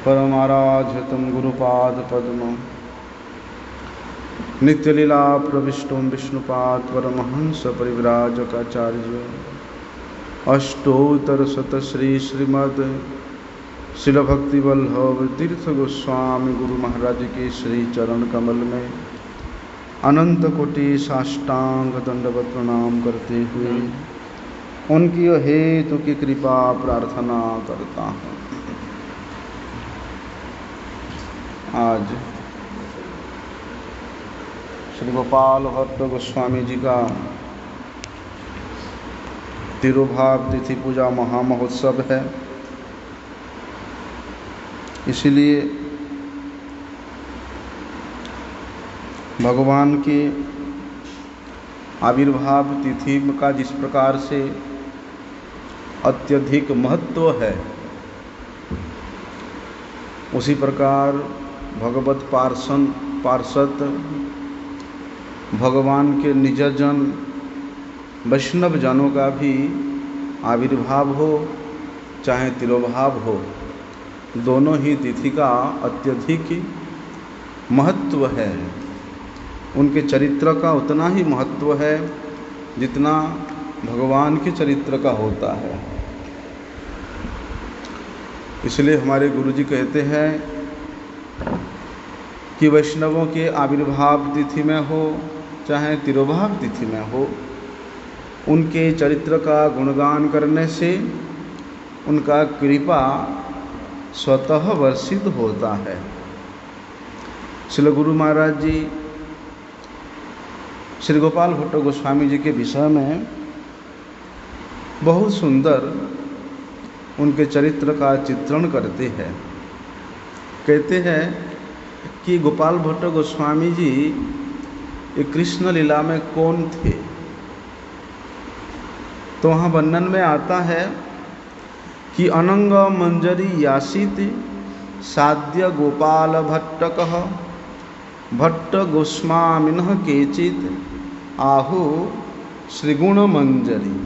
परमाराध्यतं गुरुपादपद्मं नित्यलीला प्रविष्टं विष्णुपाद परमहंस परिव्राजकाचार्य अष्टोत्तरशत श्रीमद् शिल भक्तिवल्लभ तीर्थ गोस्वामी गुरु महाराज के श्री चरण कमल में अनंत कोटि साष्टांग दंडवत प्रणाम करते हुए उनकी हेतु की कृपा प्रार्थना करता हूँ। आज श्री गोपाल भट्ट गोस्वामी जी का तिरुभाव तिथि पूजा महामहोत्सव है, इसलिए भगवान के आविर्भाव तिथि का जिस प्रकार से अत्यधिक महत्व है, उसी प्रकार भगवत पार्षद भगवान के निजजन वैष्णव जनों का भी आविर्भाव हो चाहे तिरोभाव हो, दोनों ही तिथि का अत्यधिक महत्व है। उनके चरित्र का उतना ही महत्व है जितना भगवान के चरित्र का होता है। इसलिए हमारे गुरुजी कहते हैं कि वैष्णवों के आविर्भाव तिथि में हो चाहे तिरोभाव तिथि में हो, उनके चरित्र का गुणगान करने से उनका कृपा स्वतः वर्षित होता है। श्री गुरु महाराज जी श्री गोपाल भट्ट गोस्वामी जी के विषय में बहुत सुंदर उनके चरित्र का चित्रण करते हैं। कहते हैं कि गोपाल भट्ट गोस्वामी जी एक कृष्ण लीला में कौन थे, तो वहाँ वर्णन में आता है कि अनंग मंजरी यासित साध्य गोपाल भट्टकः भट्ट गोस्वामिनः केचित आहु श्रीगुण मंजरी।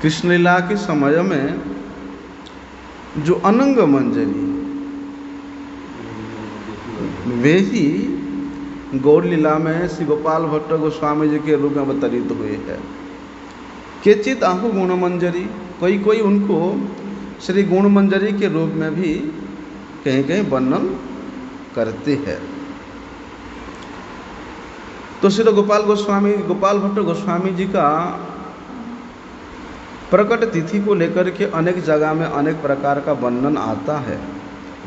कृष्णलीला के समय में जो अनंग मंजरी वे ही गौर लीला में श्री गोपाल भट्ट गोस्वामी जी के रूप में अवतरित हुए हैं। केचित आहु गुण मंजरी, कोई उनको श्री गुण मंजरी के रूप में भी कहीं कहीं वर्णन करते हैं। तो श्री गोपाल भट्ट गोस्वामी जी का प्रकट तिथि को लेकर के अनेक जगह में अनेक प्रकार का वर्णन आता है,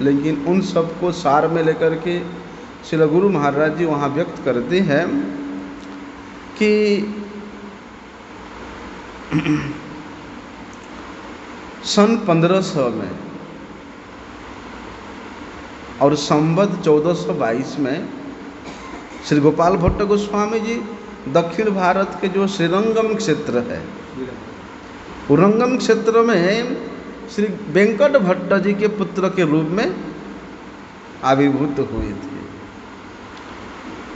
लेकिन उन सबको सार में लेकर के श्री गुरु महाराज जी वहाँ व्यक्त करते हैं कि सन 1500 में और संवत 1422 में श्री गोपाल भट्ट गोस्वामी जी दक्षिण भारत के जो श्रीरंगम क्षेत्र है, उरंगम क्षेत्र में श्री वेंकट भट्ट जी के पुत्र के रूप में आविर्भूत हुए थे।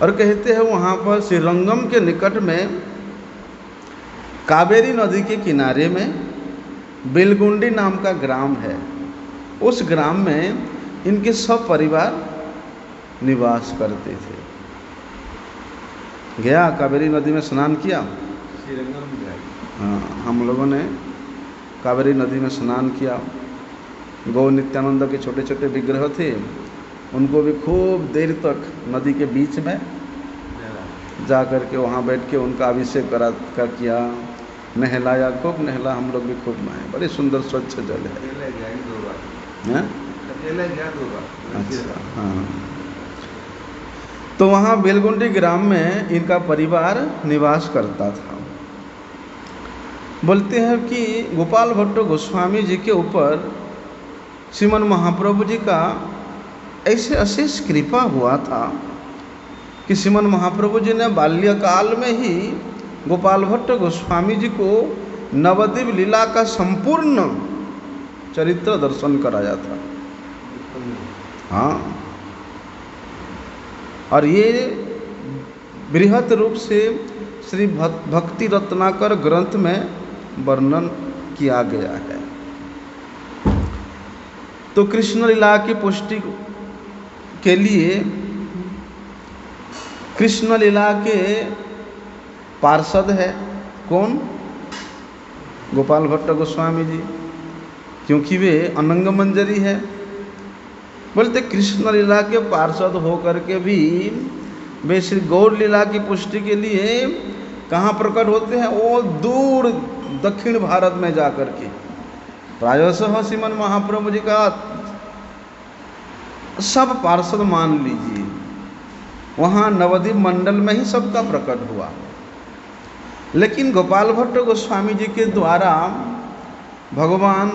और कहते हैं वहाँ पर श्रीरंगम के निकट में कावेरी नदी के किनारे में बेलगुंडी नाम का ग्राम है। उस ग्राम में इनके सब परिवार निवास करते थे। गया कावेरी नदी में स्नान किया, हाँ, हम लोगों ने कावेरी नदी में स्नान किया। गौ नित्यानंद के छोटे छोटे विग्रह थे, उनको भी खूब देर तक नदी के बीच में जा कर के वहाँ बैठ के उनका अभिषेक कर किया, नहलाया, खूब नहला, हम लोग भी खूब नहाए। बड़ी सुंदर स्वच्छ जल है। अच्छा, हाँ। तो वहाँ बेलगुंडी ग्राम में इनका परिवार निवास करता था। बोलते हैं कि गोपाल भट्ट गोस्वामी जी के ऊपर श्रीमन महाप्रभु जी का ऐसे अशेष कृपा हुआ था कि श्रीमन महाप्रभु जी ने बाल्यकाल में ही गोपाल भट्ट गोस्वामी जी को नवद्वीप लीला का संपूर्ण चरित्र दर्शन कराया था। हाँ, और ये बृहत रूप से श्री भक्ति रत्नाकर ग्रंथ में वर्णन किया गया है। तो कृष्ण लीला की पुष्टि के लिए कृष्ण लीला के पार्षद है कौन? गोपाल भट्ट गोस्वामी जी, क्योंकि वे अनंग मंजरी है। बोलते कृष्ण लीला के पार्षद होकर के भी वे श्री गौर लीला की पुष्टि के लिए कहाँ प्रकट होते हैं? वो दूर दक्षिण भारत में जाकर के, प्रायशः श्रीमन महाप्रभु जी का सब पार्षद मान लीजिए, वहाँ नवद्वीप मंडल में ही सबका प्रकट हुआ। लेकिन गोपाल भट्ट गोस्वामी जी के द्वारा भगवान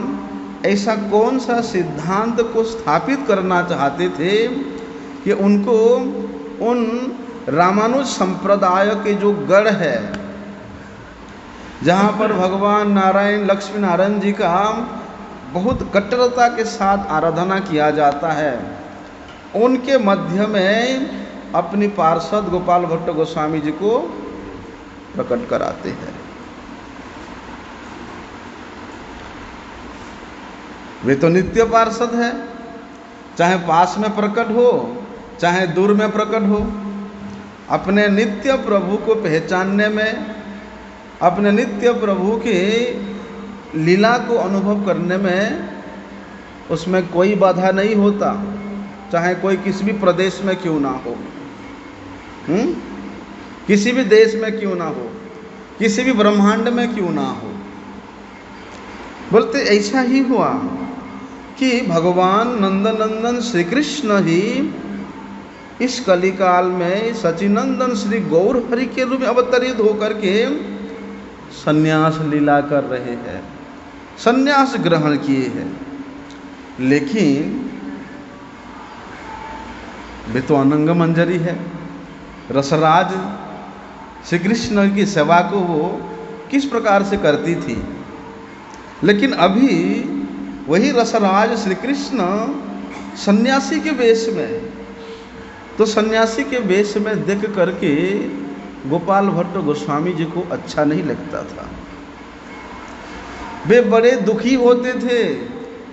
ऐसा कौन सा सिद्धांत को स्थापित करना चाहते थे कि उनको उन रामानुज संप्रदाय के जो गढ़ है, जहाँ पर भगवान नारायण लक्ष्मी नारायण जी का बहुत कट्टरता के साथ आराधना किया जाता है, उनके मध्य में अपनी पार्षद गोपाल भट्ट गोस्वामी जी को प्रकट कराते हैं। वे तो नित्य पार्षद है, चाहे पास में प्रकट हो चाहे दूर में प्रकट हो, अपने नित्य प्रभु को पहचानने में, अपने नित्य प्रभु की लीला को अनुभव करने में उसमें कोई बाधा नहीं होता, चाहे कोई किसी भी प्रदेश में क्यों ना हो, किसी भी देश में क्यों ना हो, किसी भी ब्रह्मांड में क्यों ना हो। बोलते ऐसा ही हुआ कि भगवान नंदनंदन श्री कृष्ण ही इस कलिकाल में सचिनंदन श्री गौर हरि के रूप में अवतरित होकर के संन्यास लीला कर रहे हैं, संन्यास ग्रहण किए हैं। लेकिन वे तो अनंग मंजरी है, रसराज श्री कृष्ण की सेवा को वो किस प्रकार से करती थी। लेकिन अभी वही रसराज श्री कृष्ण सन्यासी के वेश में, तो सन्यासी के वेश में देख करके गोपाल भट्ट गोस्वामी जी को अच्छा नहीं लगता था। वे बड़े दुखी होते थे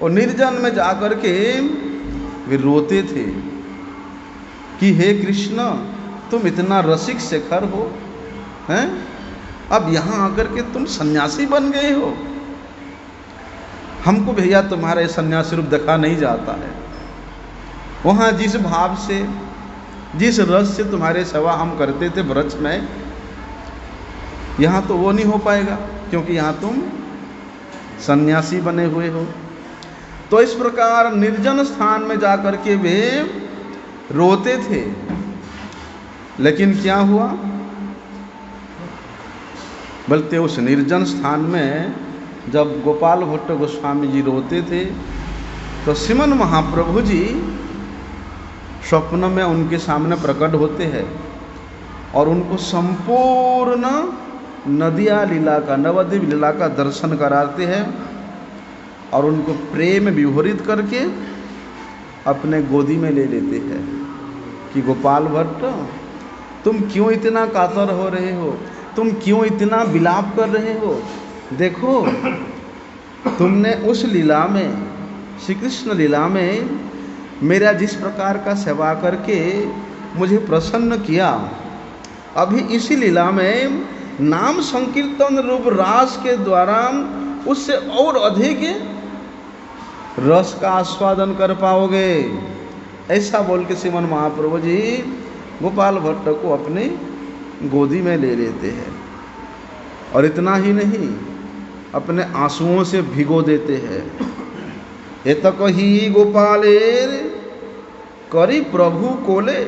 और निर्जन में जाकर के वे रोते थे कि हे कृष्ण, तुम इतना रसिक शेखर हो हैं, अब यहाँ आकर के तुम सन्यासी बन गए हो। हमको भैया तुम्हारा ये सन्यासी रूप देखा नहीं जाता है। वहाँ जिस भाव से, जिस रस से तुम्हारे सेवा हम करते थे ब्रज में, यहाँ तो वो नहीं हो पाएगा, क्योंकि यहाँ तुम सन्यासी बने हुए हो। तो इस प्रकार निर्जन स्थान में जाकर के वे रोते थे। लेकिन क्या हुआ? बोलते उस निर्जन स्थान में जब गोपाल भट्ट गोस्वामी जी रोते थे, तो श्रीमन महाप्रभु जी स्वप्न में उनके सामने प्रकट होते हैं और उनको संपूर्ण नदिया लीला का, नवद्वीप लीला का दर्शन कराते हैं और उनको प्रेम विभोरित करके अपने गोदी में ले लेते हैं कि गोपाल भट्ट, तुम क्यों इतना कातर हो रहे हो, तुम क्यों इतना विलाप कर रहे हो? देखो, तुमने उस लीला में, श्री कृष्ण लीला में मेरा जिस प्रकार का सेवा करके मुझे प्रसन्न किया, अभी इसी लीला में नाम संकीर्तन रूप रास के द्वारा उससे और अधिक रस का आस्वादन कर पाओगे। ऐसा बोल के श्रीमन महाप्रभु जी गोपाल भट्ट को अपनी गोदी में ले लेते हैं और इतना ही नहीं, अपने आंसुओं से भिगो देते हैं। एतक ही गोपालेर करी प्रभु कोले,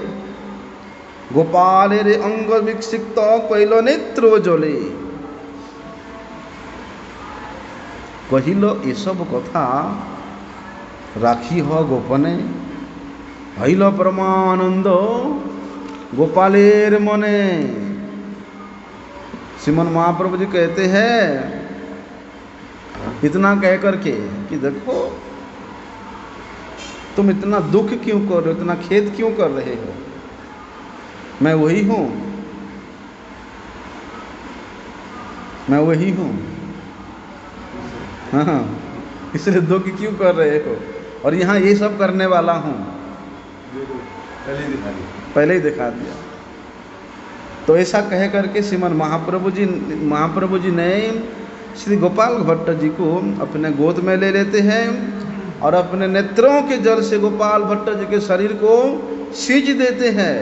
गोपालेर अंग विक्षिप्त कैल नेत्र जले। कहिल ये सब कथा राखी हो गोपने, हईल परमानंद गोपालेर मने। श्रीमन महाप्रभु जी कहते हैं इतना कह करके कि देखो, तुम इतना दुख क्यों कर रहे हो, इतना खेद क्यों कर रहे हो? मैं वही हूँ, मैं वही हूँ। हाँ, इसलिए दुख क्यों कर रहे हो? और यहाँ ये सब करने वाला हूँ, पहले ही दिखा दिया। तो ऐसा कह करके श्रीमन महाप्रभु जी ने श्री गोपाल भट्ट जी को अपने गोद में ले लेते हैं और अपने नेत्रों के जल से गोपाल भट्ट जी के शरीर को सींच देते हैं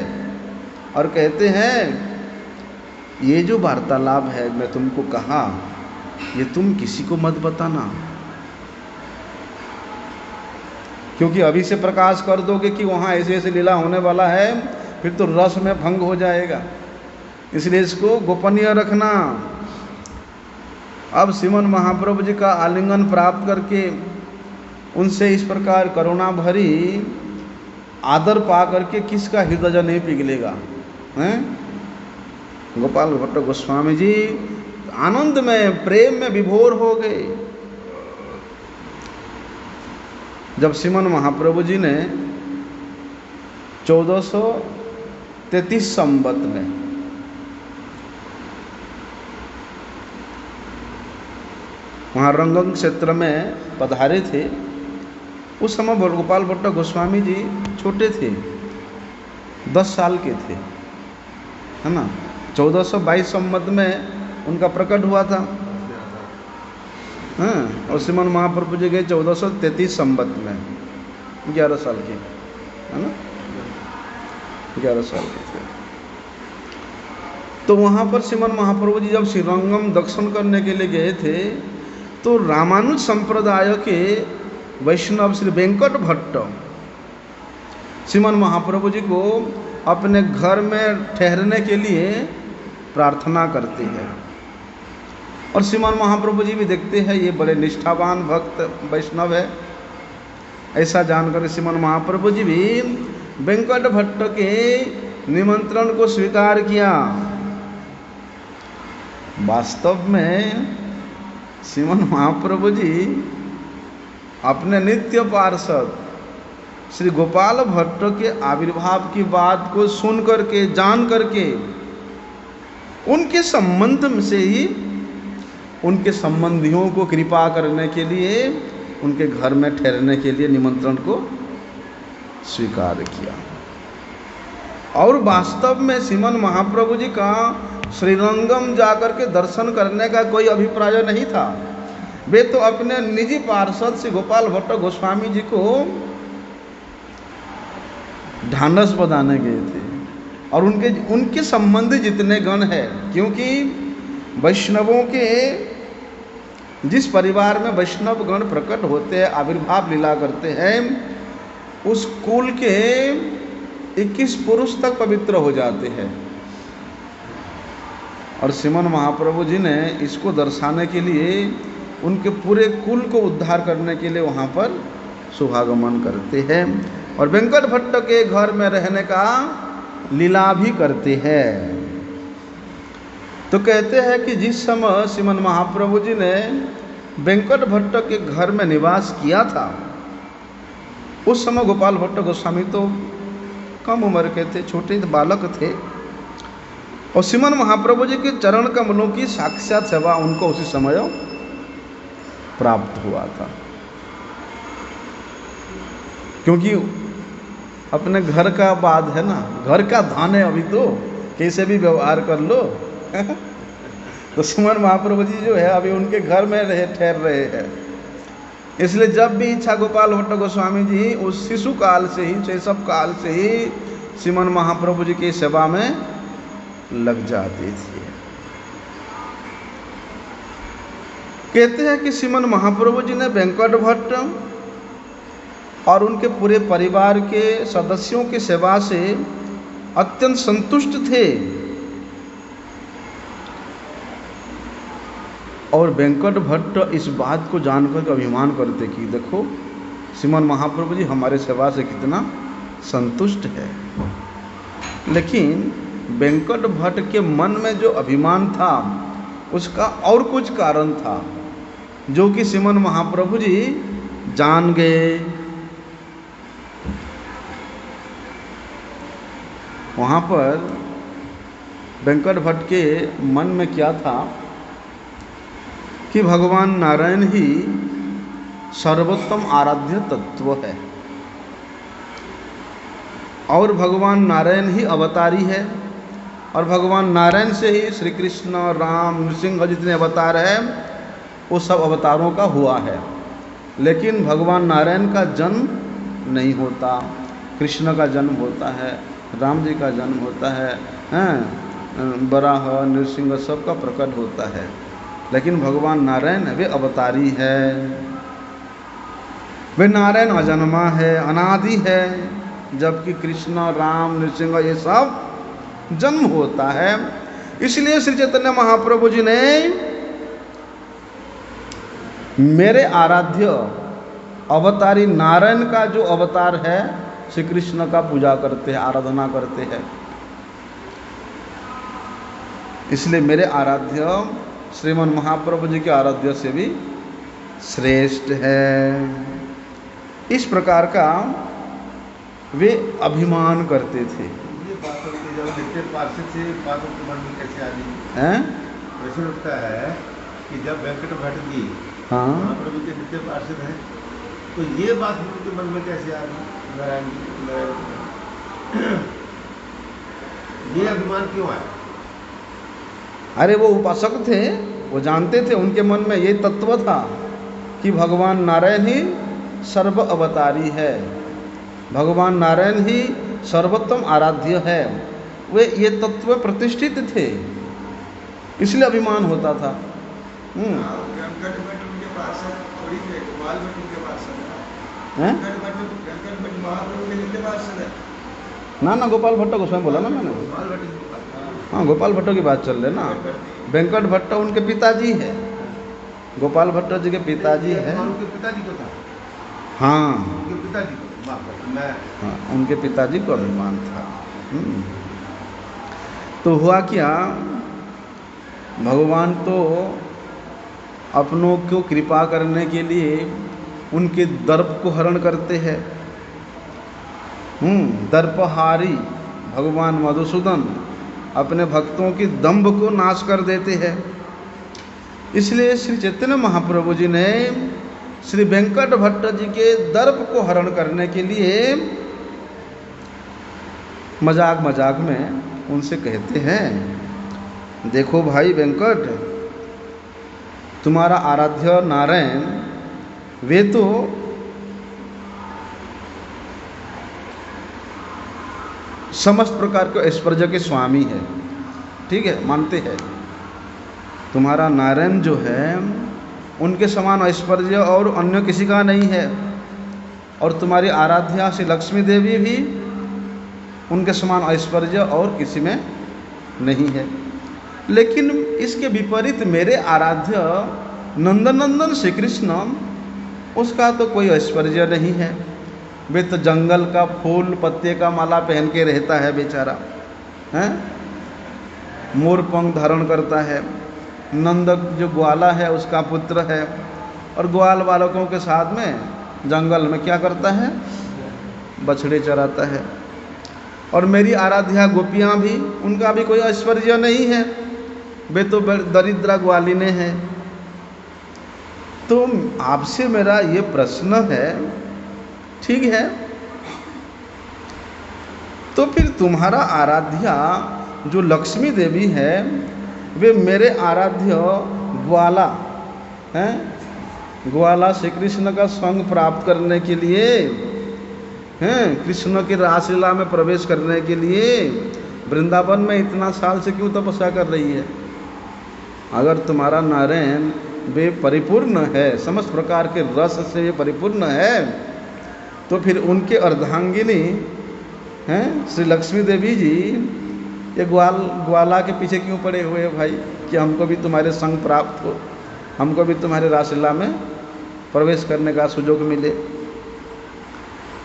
और कहते हैं, ये जो वार्तालाप है मैं तुमको कहा, ये तुम किसी को मत बताना, क्योंकि अभी से प्रकाश कर दोगे कि वहाँ ऐसे ऐसे लीला होने वाला है, फिर तो रस में भंग हो जाएगा, इसलिए इसको गोपनीय रखना। अब श्रीमन महाप्रभु जी का आलिंगन प्राप्त करके उनसे इस प्रकार करुणा भरी आदर पा करके किसका हृदय नहीं पिघलेगा, हैं? गोपाल भट्ट गोस्वामी जी आनंद में, प्रेम में विभोर हो गए। जब श्रीमन महाप्रभु जी ने 1433 संवत में वहाँ रंगंग क्षेत्र में पधारे थे, उस समय गोपाल भट्ट गोस्वामी जी छोटे थे, 10 साल के थे, है ना। 1422 संवत में उनका प्रकट हुआ था, हाँ, और श्रीमन महाप्रभु जी गए 1433 संवत में, 11 साल के, है ना, 11 साल के थे। तो वहाँ पर श्रीमन महाप्रभु जी जब श्रीरंगम दर्शन करने के लिए गए थे, तो रामानुज संप्रदाय के वैष्णव श्री वेंकट भट्ट श्रीमन महाप्रभु जी को अपने घर में ठहरने के लिए प्रार्थना करते हैं, और श्रीमान महाप्रभु जी भी देखते हैं ये बड़े निष्ठावान भक्त वैष्णव है, ऐसा जानकर श्रीमान महाप्रभु जी भी वेंकट भट्ट के निमंत्रण को स्वीकार किया। वास्तव में श्रीमान महाप्रभु जी अपने नित्य पार्षद श्री गोपाल भट्ट के आविर्भाव की बात को सुन करके, जान करके, उनके संबंध से ही उनके संबंधियों को कृपा करने के लिए उनके घर में ठहरने के लिए निमंत्रण को स्वीकार किया। और वास्तव में श्रीमन महाप्रभु जी का श्रीरंगम जाकर के दर्शन करने का कोई अभिप्राय नहीं था। वे तो अपने निजी पार्षद श्री गोपाल भट्ट गोस्वामी जी को ढांढस बधाने गए थे, और उनके संबंधी जितने गण हैं, क्योंकि वैष्णवों के जिस परिवार में वैष्णव गण प्रकट होते हैं, आविर्भाव लीला करते हैं, उस कुल के 21 पुरुष तक पवित्र हो जाते हैं। और श्रीमन महाप्रभु जी ने इसको दर्शाने के लिए उनके पूरे कुल को उद्धार करने के लिए वहाँ पर शुभागमन करते हैं, और वेंकट भट्ट के घर में रहने का लीला भी करते हैं। तो कहते हैं कि जिस समय श्रीमन महाप्रभु जी ने वेंकट भट्ट के घर में निवास किया था, उस समय गोपाल भट्ट गोस्वामी तो कम उम्र के थे, छोटे बालक थे, और श्रीमन महाप्रभु जी के चरण कमलों की साक्षात सेवा उनको उसी समय प्राप्त हुआ था। क्योंकि अपने घर का बात है ना, घर का धन है, अभी तो कैसे भी व्यवहार कर लो तो श्रीमन महाप्रभु जी जो है अभी उनके घर में ठहर रहे हैं, इसलिए जब भी इच्छा गोपाल भट्ट गोस्वामी जी उस शिशु काल से ही, शैशव काल से ही श्रीमन महाप्रभु जी की सेवा में लग जाती थी। कहते हैं कि श्रीमन महाप्रभु जी ने वेंकट भट्ट और उनके पूरे परिवार के सदस्यों की सेवा से अत्यंत संतुष्ट थे, और वेंकट भट्ट इस बात को जानकर अभिमान करते कि देखो श्रीमन महाप्रभु जी हमारे सेवा से कितना संतुष्ट है। लेकिन वेंकट भट्ट के मन में जो अभिमान था उसका और कुछ कारण था, जो कि श्रीमन महाप्रभु जी जान गए। वहाँ पर वेंकट भट्ट के मन में क्या था कि भगवान नारायण ही सर्वोत्तम आराध्य तत्व है। और भगवान नारायण ही अवतारी है, और भगवान नारायण से ही श्री कृष्ण, राम, नृसिंह जितने अवतार हैं वो सब अवतारों का हुआ है। लेकिन भगवान नारायण का जन्म नहीं होता, कृष्ण का जन्म होता है, राम जी का जन्म होता है, वराह, नृसिंह सबका प्रकट होता है। लेकिन भगवान नारायण वे अवतारी है, वे नारायण अजन्मा है, अनादि है, जबकि कृष्ण, राम, नृसिंह ये सब जन्म होता है। इसलिए श्री चैतन्य महाप्रभु जी ने मेरे आराध्य अवतारी नारायण का जो अवतार है श्री कृष्ण का पूजा करते हैं, आराधना करते हैं। इसलिए मेरे आराध्य श्रीमन महाप्रभु जी के आराध्य से भी श्रेष्ठ है। इस प्रकार का वे अभिमान करते थे। से बातों के मन में कैसे आ गई? प्रश्न उठता है कि जब वेंकट भट्ट जी महाप्रभु के नित्य पार्षद हैं, तो ये बात उनके मन में कैसे आ गई? नारायण ये अभिमान क्यों आया? अरे वो उपासक थे, वो जानते थे, उनके मन में ये तत्व था कि भगवान नारायण ही सर्व अवतारी है, भगवान नारायण ही सर्वोत्तम आराध्य है। वे ये तत्व प्रतिष्ठित थे, इसलिए अभिमान होता था। ना गोपाल भट्ट को स्वयं बोला ना मैंने। हाँ, गोपाल भट्ट की बात चल रही है ना। वेंकट भट्ट उनके पिताजी है, गोपाल भट्ट जी के पिताजी है। उनके पिताजी को था। हाँ, उनके पिताजी को, हाँ, उनके पिताजी को अभिमान था। तो हुआ क्या, भगवान तो अपनों को कृपा करने के लिए उनके दर्प को हरण करते हैं। दर्पहारी भगवान मधुसूदन अपने भक्तों की दंभ को नाश कर देते हैं। इसलिए श्री चैतन्य महाप्रभु जी ने श्री वेंकट भट्ट जी के दर्प को हरण करने के लिए मजाक मजाक में उनसे कहते हैं, देखो भाई वेंकट, तुम्हारा आराध्य नारायण वे तो समस्त प्रकार के ऐश्वर्य के स्वामी है, ठीक है, मानते हैं। तुम्हारा नारायण जो है उनके समान ऐश्वर्य और अन्य किसी का नहीं है, और तुम्हारी आराध्या श्री लक्ष्मी देवी भी उनके समान ऐश्वर्य और किसी में नहीं है। लेकिन इसके विपरीत मेरे आराध्य नंदनंदन श्री कृष्ण, उसका तो कोई ऐश्वर्य नहीं है। वे तो जंगल का फूल पत्ते का माला पहन के रहता है बेचारा, हैं, मोर पंख धारण करता है। नंद जो ग्वाला है उसका पुत्र है, और ग्वाल बालकों के साथ में जंगल में क्या करता है, बछड़े चराता है। और मेरी आराध्या गोपियाँ भी, उनका भी कोई ऐश्वर्य नहीं है, वे तो दरिद्रा ग्वालिने हैं। तो आपसे मेरा ये प्रश्न है, ठीक है, तो फिर तुम्हारा आराध्या जो लक्ष्मी देवी है वे मेरे आराध्य ग्वाला हैं, ग्वाला श्री कृष्ण का संग प्राप्त करने के लिए हैं, कृष्ण की रासलीला में प्रवेश करने के लिए वृंदावन में इतना साल से क्यों तपस्या कर रही है? अगर तुम्हारा नारायण वे परिपूर्ण है, समस्त प्रकार के रस से वे परिपूर्ण है, तो फिर उनके अर्धांगिनी हैं श्री लक्ष्मी देवी जी ये ग्वाला के पीछे क्यों पड़े हुए हैं भाई, कि हमको भी तुम्हारे संग प्राप्त हो, हमको भी तुम्हारे रासलीला में प्रवेश करने का सुयोग मिले।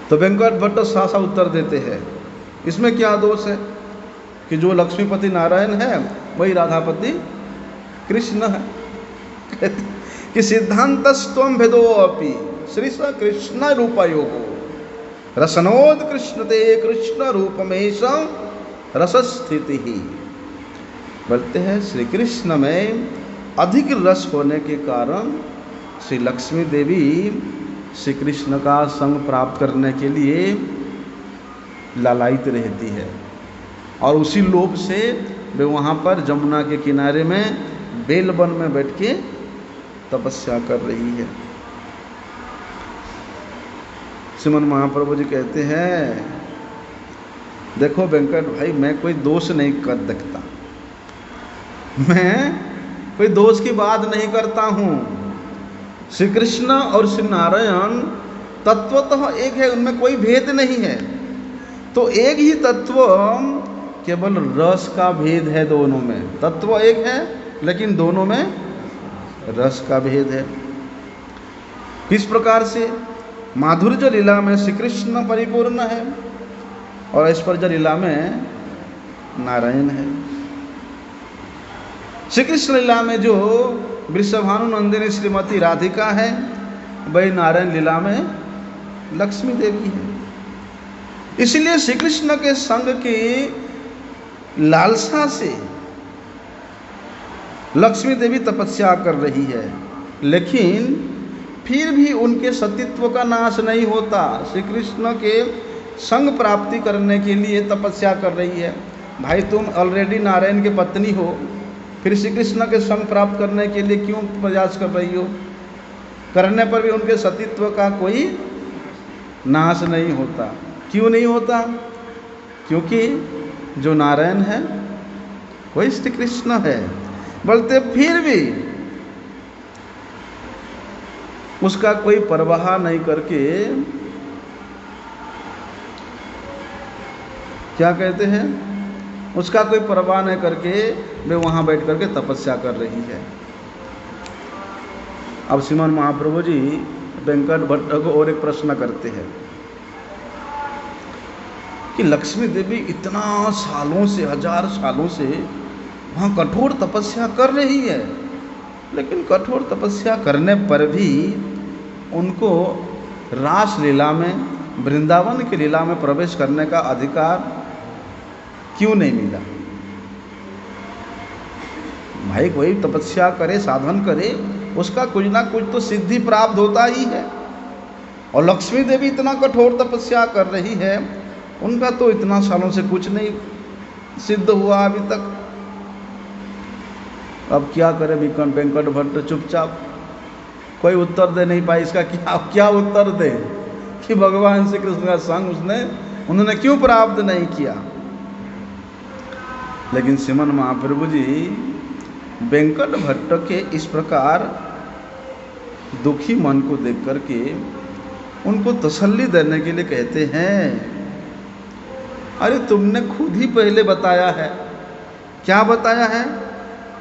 तो वेंकट भट्ट सासा उत्तर देते हैं, इसमें क्या दोष है कि जो लक्ष्मीपति नारायण है वही राधापति कृष्ण है। कि सिद्धांतस्त्वं भेदो अपि श्री स कृष्ण रूपयोगो रसनोद कृष्ण ते कृष्ण रूपमेश रसस्थिति ही। बोलते हैं श्री कृष्ण में अधिक रस होने के कारण श्री लक्ष्मी देवी श्री कृष्ण का संग प्राप्त करने के लिए लालायित रहती है, और उसी लोभ से वे वहाँ पर जमुना के किनारे में बेलवन में बैठ के तपस्या कर रही है। श्रीमन महाप्रभु जी कहते हैं, देखो वेंकट भाई, मैं कोई दोष नहीं कर देखता, मैं कोई दोष की बात नहीं करता हूँ। श्री कृष्ण और श्री नारायण तत्वतः एक है, उनमें कोई भेद नहीं है। तो एक ही तत्व, केवल रस का भेद है दोनों में। तत्व एक है लेकिन दोनों में रस का भेद है। किस प्रकार से? माधुर्य लीला में श्री कृष्ण परिपूर्ण है और ऐश्वर्य लीला में नारायण है। श्री कृष्ण लीला में जो वृषभानुनंदिनी श्रीमती राधिका है, वही नारायण लीला में लक्ष्मी देवी है। इसलिए श्री कृष्ण के संग की लालसा से लक्ष्मी देवी तपस्या कर रही है, लेकिन फिर भी उनके सतीत्व का नाश नहीं होता। श्री कृष्ण के संग प्राप्ति करने के लिए तपस्या कर रही है। भाई तुम ऑलरेडी नारायण की पत्नी हो, फिर श्री कृष्ण के संग प्राप्त करने के लिए क्यों प्रयास कर रही हो? करने पर भी उनके सतीत्व का कोई नाश नहीं होता। क्यों नहीं होता? क्योंकि जो नारायण है वही श्री कृष्ण है। बोलते फिर भी उसका कोई परवाह नहीं करके, क्या कहते हैं, उसका कोई परवाह नहीं करके वे वहाँ बैठ करके तपस्या कर रही है। अब श्रीमान महाप्रभु जी वेंकट भट्ट को और एक प्रश्न करते हैं कि लक्ष्मी देवी इतना सालों से, 1000 सालों से वहाँ कठोर तपस्या कर रही है, लेकिन कठोर तपस्या करने पर भी उनको रास लीला में, वृंदावन की लीला में प्रवेश करने का अधिकार क्यों नहीं मिला? भाई कोई तपस्या करे, साधन करे, उसका कुछ ना कुछ तो सिद्धि प्राप्त होता ही है। और लक्ष्मी देवी इतना कठोर तपस्या कर रही है, उनका तो इतना सालों से कुछ नहीं सिद्ध हुआ अभी तक। अब क्या करे वेंकट भट्ट? चुपचाप कोई उत्तर दे नहीं पाए। इसका क्या उत्तर दे कि भगवान श्री कृष्ण का संग उन्होंने क्यों प्राप्त नहीं किया? लेकिन श्रीमन महाप्रभु जी वेंकट भट्ट के इस प्रकार दुखी मन को देख करके उनको तसल्ली देने के लिए कहते हैं, अरे तुमने खुद ही पहले बताया है। क्या बताया है?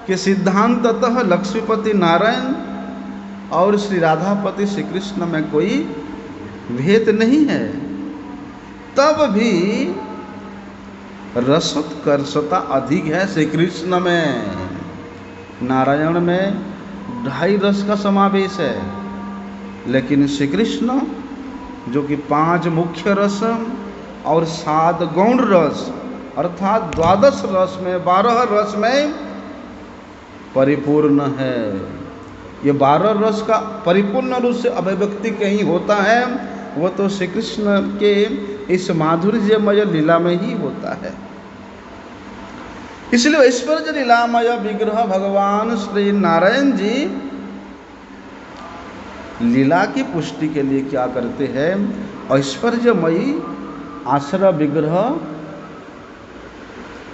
कि सिद्धांततः लक्ष्मीपति नारायण और श्री राधापति श्री कृष्ण में कोई भेद नहीं है। तब भी रसोत्कर्षता अधिक है श्री कृष्ण में। नारायण में 2.5 रस का समावेश है, लेकिन श्री कृष्ण जो कि 5 मुख्य रस और 7 गौण रस अर्थात 12 रस में, 12 रस में परिपूर्ण है। ये 12 रस का परिपूर्ण रूप से अभिव्यक्ति कहीं होता है, वो तो श्री कृष्ण के इस माधुर्यमय लीला में ही होता है। इसलिए ऐश्वर्य लीलामय विग्रह भगवान श्री नारायण जी लीला की पुष्टि के लिए क्या करते हैं? ऐश्वर्यमयी आश्रय विग्रह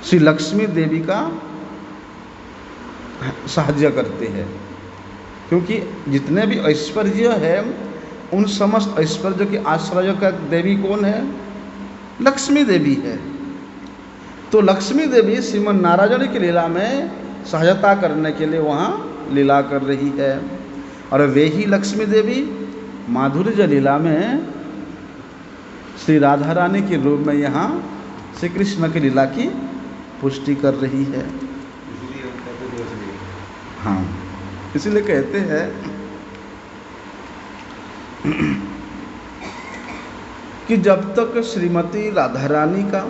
श्री लक्ष्मी देवी का साहाय्य करते हैं, क्योंकि जितने भी ऐश्वर्य है उन समस्त ऐश्वर्य के आश्रय का देवी कौन है? लक्ष्मी देवी है। तो लक्ष्मी देवी श्रीमन नारायण की लीला में सहायता करने के लिए वहाँ लीला कर रही है, और वे ही लक्ष्मी देवी माधुर्य लीला में श्री राधा रानी के रूप में यहाँ श्री कृष्ण की लीला की पुष्टि कर रही है। हाँ, इसलिए कहते हैं कि जब तक श्रीमती राधा रानी का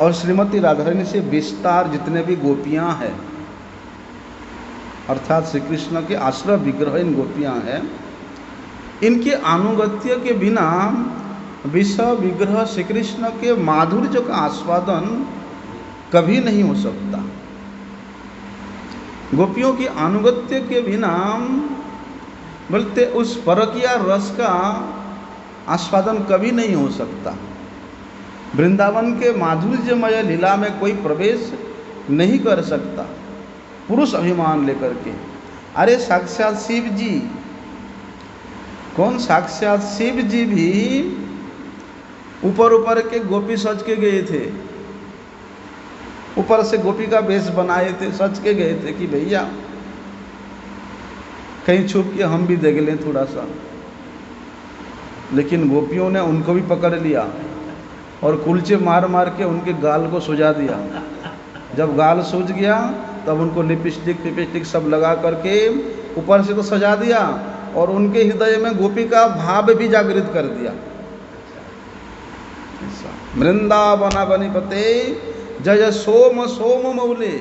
और श्रीमती राधा रानी से विस्तार जितने भी गोपियाँ हैं, अर्थात श्री कृष्ण के आश्रय विग्रह इन गोपियाँ हैं, इनके अनुगत्य के बिना विषय विग्रह श्री कृष्ण के माधुर्य का आस्वादन कभी नहीं हो सकता। गोपियों की अनुगत्य के बिना बोलते उस परकिया रस का आस्वादन कभी नहीं हो सकता। वृंदावन के माधुर्यमय लीला में कोई प्रवेश नहीं कर सकता पुरुष अभिमान लेकर के। अरे साक्षात शिव जी, कौन साक्षात शिव जी भी ऊपर ऊपर के गोपी सज के गए थे, ऊपर से गोपी का वेश बनाए थे, सच के गए थे कि भैया कहीं छुप के हम भी देख लें थोड़ा सा। लेकिन गोपियों ने उनको भी पकड़ लिया और कुलचे मार मार के उनके गाल को सुझा दिया। जब गाल सूझ गया तब उनको लिपस्टिक सब लगा करके ऊपर से तो सजा दिया और उनके हृदय में गोपी का भाव भी जागृत कर दिया। वृंदावन बनिपते जय सोम सोम मौले।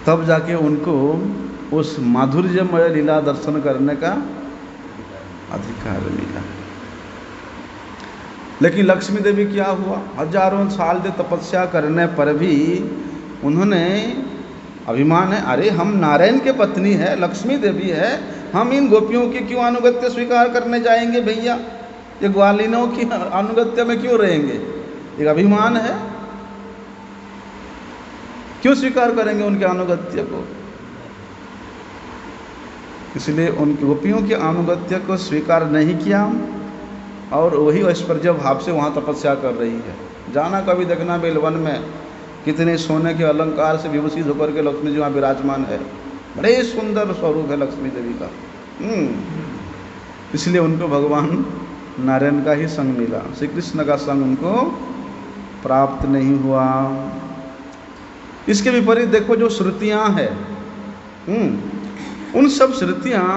तब जाके उनको उस माधुर्यमय लीला दर्शन करने का अधिकार मिला। लेकिन लक्ष्मी देवी क्या हुआ, हजारों साल से तपस्या करने पर भी उन्होंने अभिमान है, अरे हम नारायण के पत्नी है, लक्ष्मी देवी है, हम इन गोपियों की क्यों अनुगत्य स्वीकार करने जाएंगे भैया, ये ग्वालिनों की अनुगत्य में क्यों रहेंगे। एक अभिमान है, क्यों स्वीकार करेंगे उनके अनुगत्य को। इसलिए उन गोपियों के अनुगत्य को स्वीकार नहीं किया और वही ऐश्वर्य भाव से वहाँ तपस्या कर रही है। जाना कभी देखना बेलवन में कितने सोने के अलंकार से विभूषित होकर के लक्ष्मी जी वहाँ विराजमान है, बड़े सुंदर स्वरूप है लक्ष्मी देवी का। इसलिए उनको भगवान नारायण का ही संग मिला, श्री कृष्ण का संग उनको प्राप्त नहीं हुआ। इसके विपरीत देखो जो श्रुतियाँ हैं, उन सब श्रुतियाँ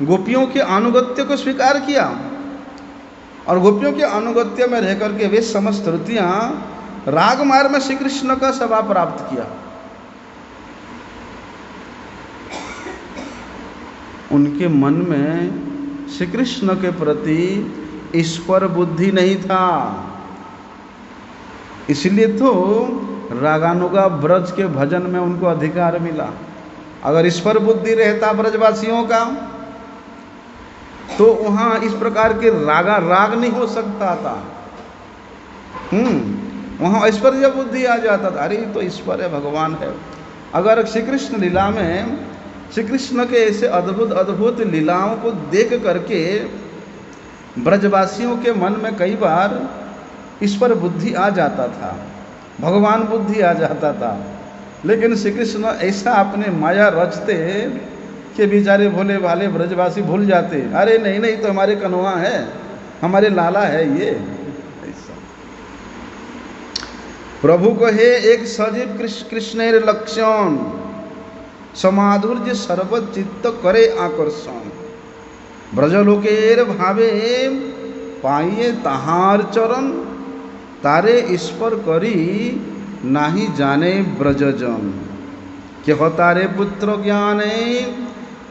गोपियों के अनुगत्य को स्वीकार किया और गोपियों के अनुगत्य में रह करके वे समस्त श्रुतियाँ राग मार्ग में श्री कृष्ण का सभा प्राप्त किया। उनके मन में श्री कृष्ण के प्रति ईश्वर बुद्धि नहीं था, इसलिए तो रागानुगा ब्रज के भजन में उनको अधिकार मिला। अगर ईश्वर बुद्धि रहता ब्रजवासियों का तो वहाँ इस प्रकार के राग नहीं हो सकता था। वहाँ ऐश्वर्य बुद्धि आ जाता था, अरे तो ईश्वर है, भगवान है। अगर श्री कृष्ण लीला में श्री कृष्ण के ऐसे अद्भुत अद्भुत लीलाओं को देख करके ब्रजवासियों के मन में कई बार ईश्वर बुद्धि आ जाता था, भगवान बुद्धि आ जाता था, लेकिन श्री कृष्ण ऐसा अपने माया रचते कि बेचारे भोले भाले ब्रजवासी भूल जाते, अरे नहीं नहीं तो हमारे कन्हवा है, हमारे लाला है ये। ऐसा प्रभु को है एक सजीव कृष्णेर लक्षण, समाधुर्य सर्वचित्त करे आकर्षण। ब्रजलोकेर भावे पाइए ताहार चरण, तारे ईश्वर करी नाही जाने ब्रजजन। केह तारे पुत्र ज्ञाने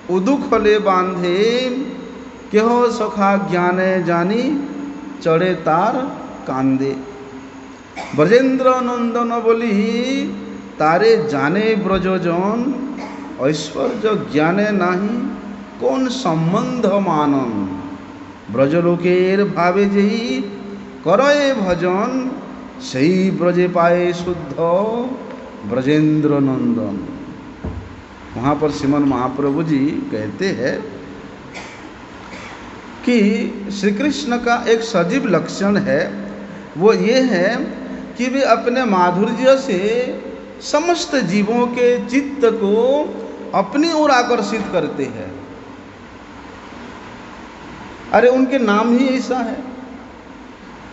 उदुखले बांधे, केह सखा ज्ञाने जानी चढ़े तार कांदे। ब्रजेंद्र नंदन बोली तारे जाने ब्रजजन, ऐश्वर्य ज्ञाने नाही कौन संबंध मानन। ब्रजलोकेर भावे जेही करे भजन, सही ब्रजे पाए शुद्ध ब्रजेंद्र नंदन। वहाँ पर श्रीमन महाप्रभु जी कहते हैं कि श्री कृष्ण का एक सजीव लक्षण है, वो ये है कि वे अपने माधुर्य से समस्त जीवों के चित्त को अपनी ओर आकर्षित करते हैं। अरे उनके नाम ही ऐसा है,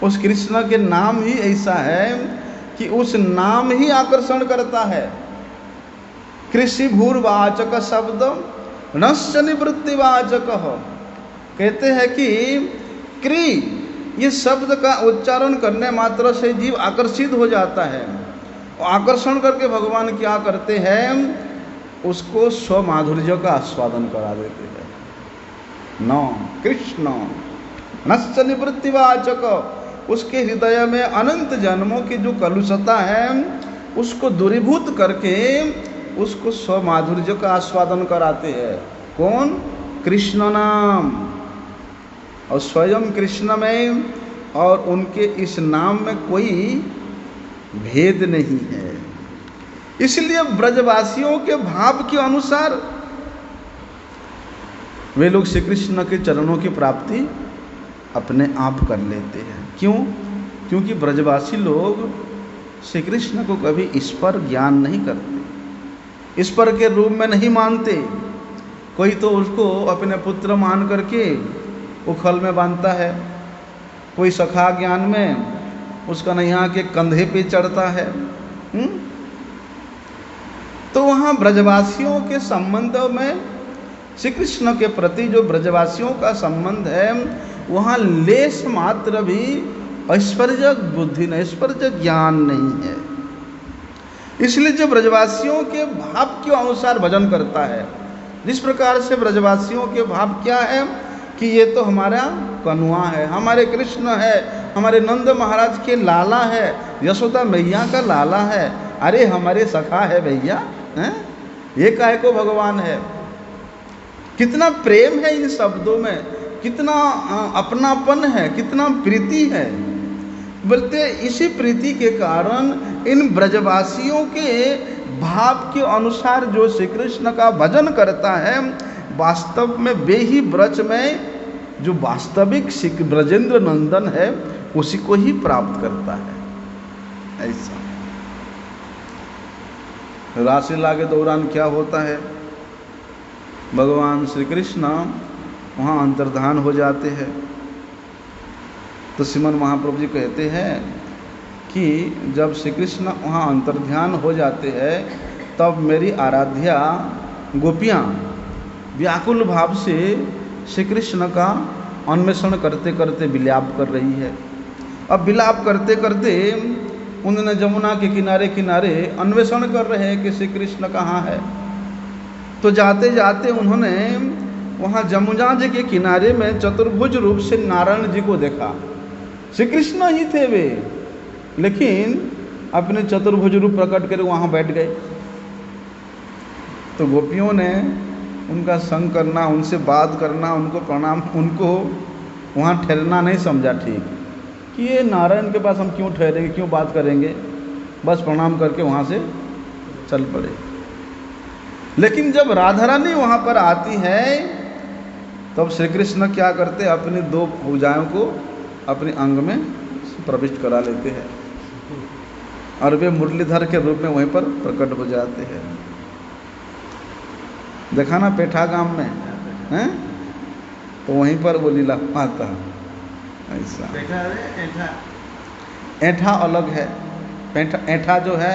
उस कृष्ण के नाम ही ऐसा है कि उस नाम ही आकर्षण करता है। कृषि भूर्वाचक शब्द नश्च निवृत्तिवाचक। कहते हैं कि क्री ये शब्द का उच्चारण करने मात्र से जीव आकर्षित हो जाता है। आकर्षण करके भगवान क्या करते हैं उसको स्वमाधुर्य का आस्वादन करा देते हैं। न कृष्ण नश्च निवृत्तिवाचक, उसके हृदय में अनंत जन्मों की जो कलुषता है उसको दूरीभूत करके उसको स्वमाधुर्य का आस्वादन कराते हैं। कौन? कृष्ण नाम। और स्वयं कृष्ण में और उनके इस नाम में कोई भेद नहीं है। इसलिए ब्रजवासियों के भाव के अनुसार वे लोग श्री कृष्ण के चरणों की प्राप्ति अपने आप कर लेते हैं। क्यों? क्योंकि ब्रजवासी लोग श्री कृष्ण को कभी ईश्वर ज्ञान नहीं करते, ईश्वर के रूप में नहीं मानते। कोई तो उसको अपने पुत्र मान करके उखल में बांधता है, कोई सखा ज्ञान में उसका नैया के कंधे पे चढ़ता है। तो वहाँ ब्रजवासियों के संबंध में श्री कृष्ण के प्रति जो ब्रजवासियों का संबंध है वहाँ लेश मात्र भी ऐश्वर्य बुद्धि नहीं, ऐश्वर्य ज्ञान नहीं है। इसलिए जो ब्रजवासियों के भाव के अनुसार भजन करता है, जिस प्रकार से ब्रजवासियों के भाव क्या है कि ये तो हमारा कनुआ है, हमारे कृष्ण है, हमारे नंद महाराज के लाला है, यशोदा मैया का लाला है, अरे हमारे सखा है भैया, हैं? ये काहे को भगवान है। कितना प्रेम है इन शब्दों में, कितना अपनापन है, कितना प्रीति है। बोलते इसी प्रीति के कारण इन ब्रजवासियों के भाव के अनुसार जो श्री कृष्ण का भजन करता है वास्तव में वे ही ब्रज में जो वास्तविक ब्रजेंद्र नंदन है उसी को ही प्राप्त करता है। ऐसा रासलीला के दौरान क्या होता है, भगवान श्री कृष्ण वहाँ अंतर्धान हो जाते हैं। तो श्रीमन महाप्रभु जी कहते हैं कि जब श्री कृष्ण वहाँ अंतर्ध्यान हो जाते हैं तब मेरी आराध्या गोपियाँ व्याकुल भाव से श्री कृष्ण का अन्वेषण करते करते विलाप कर रही है। अब विलाप करते करते उन्होंने जमुना के किनारे किनारे अन्वेषण कर रहे हैं कि श्री कृष्ण कहाँ है। तो जाते जाते उन्होंने वहाँ जमुना जी के किनारे में चतुर्भुज रूप से नारायण जी को देखा। श्री कृष्ण ही थे वे, लेकिन अपने चतुर्भुज रूप प्रकट कर वहाँ बैठ गए। तो गोपियों ने उनका संग करना, उनसे बात करना, उनको प्रणाम, उनको वहाँ ठहरना नहीं समझा ठीक कि ये नारायण के पास हम क्यों ठहरेंगे, क्यों बात करेंगे, बस प्रणाम करके वहाँ से चल पड़े। लेकिन जब राधा रानी वहाँ पर आती है तब श्री कृष्ण क्या करते, अपनी दो भुजाओं को अपने अंग में प्रविष्ट करा लेते हैं और वे मुरलीधर के रूप में वहीं पर प्रकट हो जाते हैं। देखा ना पेठा गांव में हैं, तो वहीं पर वो लीला आता ऐसा। ऐठा अलग है। ऐठा जो है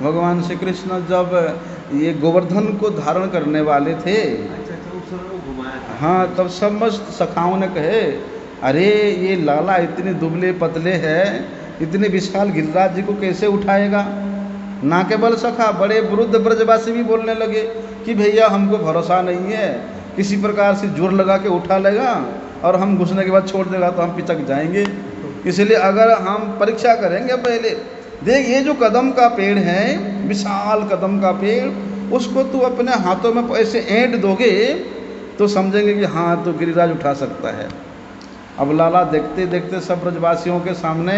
भगवान श्री कृष्ण जब ये गोवर्धन को धारण करने वाले थे, हाँ, तब समस्त सखाओं ने कहे अरे ये लाला इतने दुबले पतले हैं, इतने विशाल गिरिराज जी को कैसे उठाएगा। ना केवल सखा, बड़े वृद्ध ब्रजवासी भी बोलने लगे कि भैया हमको भरोसा नहीं है, किसी प्रकार से जोर लगा के उठा लेगा और हम घुसने के बाद छोड़ देगा तो हम पिचक जाएंगे, इसलिए अगर हम परीक्षा करेंगे पहले। देख ये जो कदम का पेड़ है, विशाल कदम का पेड़, उसको तू अपने हाथों में ऐसे ऐंठ दोगे तो समझेंगे कि हाँ तो गिरिराज उठा सकता है। अब लाला देखते देखते सब ब्रजवासियों के सामने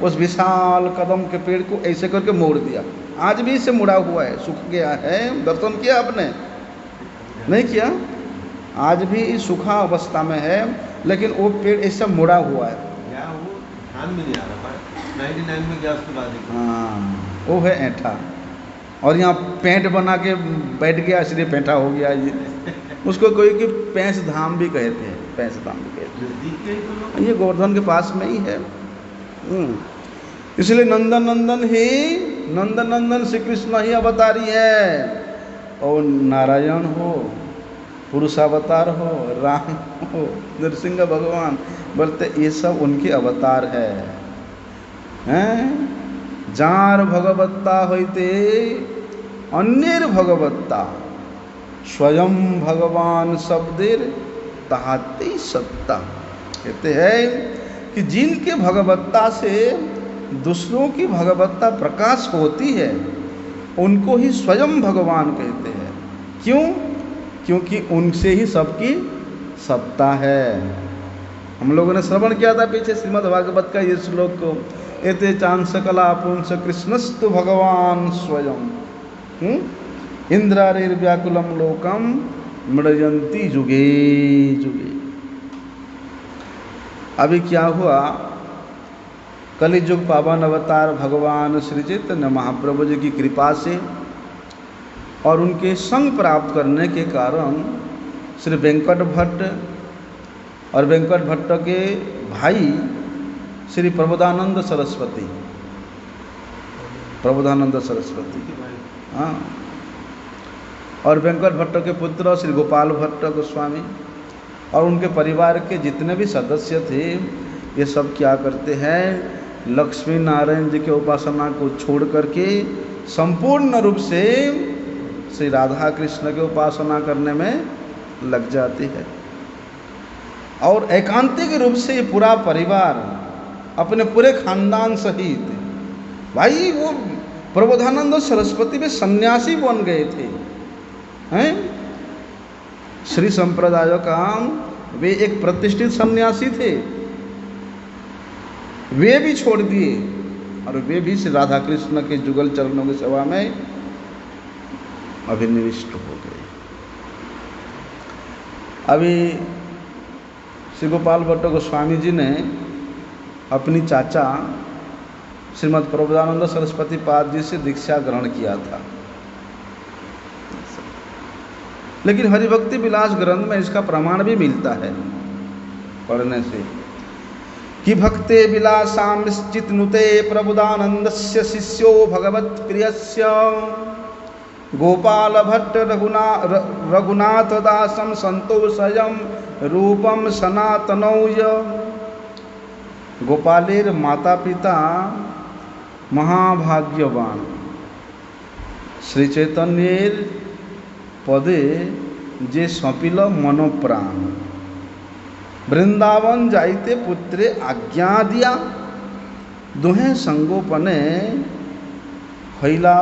उस विशाल कदम के पेड़ को ऐसे करके मोड़ दिया। आज भी इसे मुड़ा हुआ है, सूख गया है। दर्शन किया आपने? नहीं किया? आज भी सूखा अवस्था में है, लेकिन वो पेड़ ऐसा मुड़ा हुआ है। वो ध्यान में नहीं आ रहा, 99 में गया उसके बाद। हाँ, वो है ऐठा। और यहाँ पेंट बना के बैठ गया इसलिए पेंटा हो गया। ये उसको कोई कि पैंस धाम भी कहते हैं, पैंस धाम भी कहते हैं। ये गोवर्धन के पास में ही है। इसलिए नंदन नंदन ही, नंदन नंदन श्री कृष्ण ही अवतारी है। और नारायण हो, पुरुषावतार हो, राम हो, नरसिंह भगवान, बोलते ये सब उनके अवतार है। हैं जार भगवत्ता होते अन्येर भगवत्ता, स्वयं भगवान शब्देर ताते सत्ता। कहते हैं कि जिनके भगवत्ता से दूसरों की भगवत्ता प्रकाश होती है उनको ही स्वयं भगवान कहते हैं। क्यों? क्योंकि उनसे ही सबकी सत्ता है। हम लोगों ने श्रवण किया था पीछे श्रीमद् भागवत का ये श्लोक को, एते चांद सकला पुंस कृष्णस्तु भगवान स्वयं इंद्रारिर्व्याकुलम लोकम मृजंती जुगे जुगे। अभी क्या हुआ, कलिजुग पावन अवतार भगवान श्री चैतन्य महाप्रभु जी की कृपा से और उनके संग प्राप्त करने के कारण श्री वेंकट भट्ट और वेंकट भट्ट के भाई श्री प्रबोधानंद सरस्वती, प्रबोधानंद सरस्वती, हाँ, और वेंकट भट्ट के पुत्र श्री गोपाल भट्ट गोस्वामी और उनके परिवार के जितने भी सदस्य थे, ये सब क्या करते हैं, लक्ष्मी नारायण जी के उपासना को छोड़ करके संपूर्ण रूप से श्री राधा कृष्ण के उपासना करने में लग जाते हैं। और एकांतिक रूप से ये पूरा परिवार अपने पूरे खानदान सहित, भाई वो प्रबोधानंद सरस्वती में सन्यासी बन गए थे, हैं? श्री संप्रदाय का वे एक प्रतिष्ठित सन्यासी थे, वे भी छोड़ दिए और वे भी श्री राधा कृष्ण के जुगल चरणों की सेवा में अभिनिविष्ट हो गए। अभी श्री गोपाल भट्ट गोस्वामी जी ने अपनी चाचा श्रीमद् प्रबोधानंद सरस्वती पाद जी से दीक्षा ग्रहण किया था, लेकिन हरिभक्ति विलास ग्रंथ में इसका प्रमाण भी मिलता है पढ़ने से कि भक्ते विलासाम चित्नुते प्रबोधानंदस्य शिष्यो भगवत प्रियस्य गोपाल भट्ट रघुनाथ दासम संतोषयम रूपम सनातनौय। गोपालेर माता पिता महाभाग्यवान श्री चैतन्येर पदे जे सपिल मनोप्राण वृंदावन जाइते पुत्रे आज्ञा दिया दुहे संगोपने हईला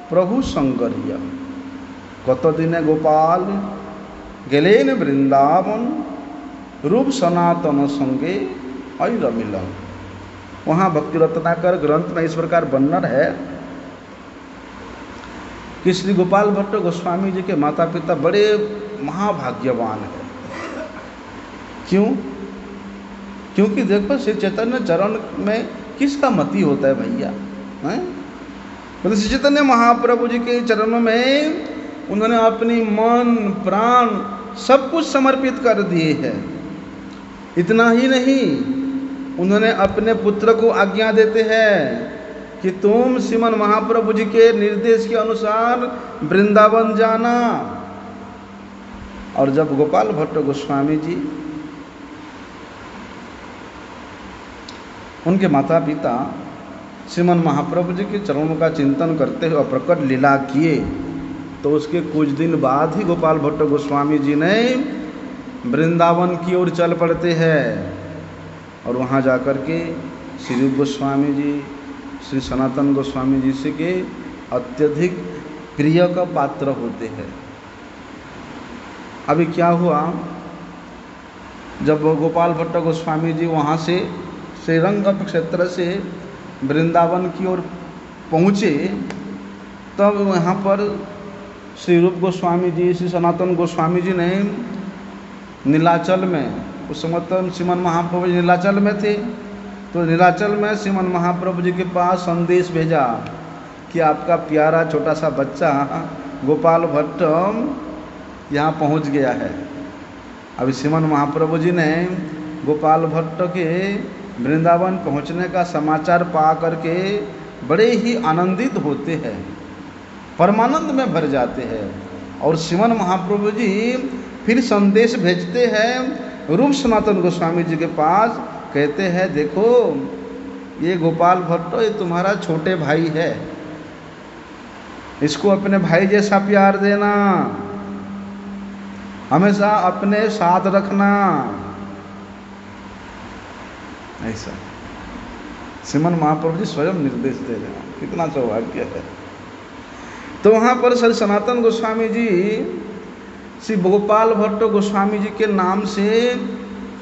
प्रभु संगरिया। कत दिने गोपाल गेलेन वृंदावन रूप सनातन संगे अल मिलन। वहाँ भक्ति रत्नाकर ग्रंथ में इस प्रकार वर्णन है कि श्री गोपाल भट्ट गोस्वामी जी के माता पिता बड़े महाभाग्यवान हैं। क्यों? क्योंकि देखो श्री चैतन्य चरण में किसका मति होता है भैया, हैं? मतलब श्री चैतन्य महाप्रभु जी के चरणों में उन्होंने अपनी मन प्राण सब कुछ समर्पित कर दिए हैं। इतना ही नहीं, उन्होंने अपने पुत्र को आज्ञा देते हैं कि तुम श्रीमन महाप्रभु जी के निर्देश के अनुसार वृंदावन जाना। और जब गोपाल भट्ट गोस्वामी जी उनके माता पिता श्रीमन महाप्रभु जी के चरणों का चिंतन करते हुए प्रकट लीला किए, तो उसके कुछ दिन बाद ही गोपाल भट्ट गोस्वामी जी ने वृंदावन की ओर चल पड़ते हैं और वहाँ जाकर के श्री रूप गोस्वामी जी, श्री सनातन गोस्वामी जी से के अत्यधिक प्रिय का पात्र होते हैं। अभी क्या हुआ, जब गोपाल भट्ट गोस्वामी जी वहाँ से श्रीरंगम क्षेत्र से वृंदावन की ओर पहुँचे, तब यहाँ पर श्री रूप गोस्वामी जी, श्री सनातन गोस्वामी जी ने नीलाचल में, उस समय तो श्रीमन महाप्रभु जी नीलाचल में थे, तो नीलाचल में श्रीमन महाप्रभु जी के पास संदेश भेजा कि आपका प्यारा छोटा सा बच्चा गोपाल भट्ट यहाँ पहुँच गया है। अभी श्रीमन महाप्रभु जी ने गोपाल भट्ट के वृंदावन पहुँचने का समाचार पा करके बड़े ही आनंदित होते हैं, परमानंद में भर जाते हैं। और श्रीमन महाप्रभु जी फिर संदेश भेजते हैं रूप सनातन गोस्वामी जी के पास, कहते हैं देखो ये गोपाल भट्ट ये तुम्हारा छोटे भाई है, इसको अपने भाई जैसा प्यार देना, हमेशा अपने साथ रखना। ऐसा श्रीमन महाप्रभु जी स्वयं निर्देश दे रहे हैं, कितना सौभाग्य है। तो वहाँ पर श्री सनातन गोस्वामी जी श्री गोपाल भट्ट गोस्वामी जी के नाम से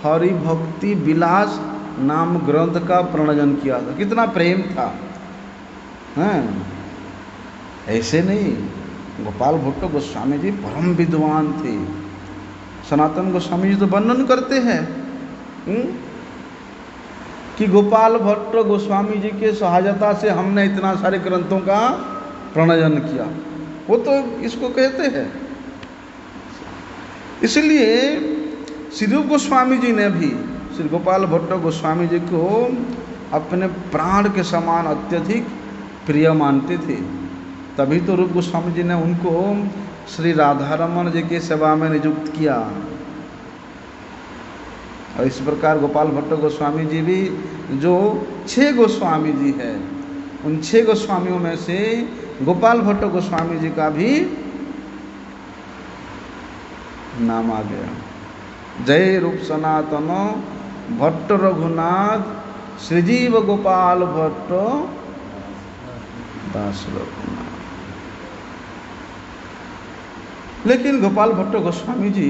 हरि भक्ति विलास नाम ग्रंथ का प्रणयन किया था। कितना प्रेम था, हैं? ऐसे नहीं, गोपाल भट्ट गोस्वामी जी परम विद्वान थे। सनातन गोस्वामी जी तो वर्णन करते हैं कि गोपाल भट्ट गोस्वामी जी के सहायता से हमने इतना सारे ग्रंथों का प्रणयन किया, वो तो इसको कहते हैं। इसलिए श्री रूप गोस्वामी जी ने भी श्री गोपाल भट्ट गोस्वामी जी को अपने प्राण के समान अत्यधिक प्रिय मानते थे। तभी तो रूप गोस्वामी जी ने उनको श्री राधारमण जी की सेवा में नियुक्त किया। और इस प्रकार गोपाल भट्ट गोस्वामी जी भी जो 6 गोस्वामी जी हैं, उन 6 गोस्वामियों में से गोपाल भट्ट गोस्वामी जी का भी नाम आ गया। जय रूप सनातन भट्ट रघुनाथ श्रीजीव गोपाल भट्ट दास रघुनाथ। लेकिन गोपाल भट्ट गोस्वामी जी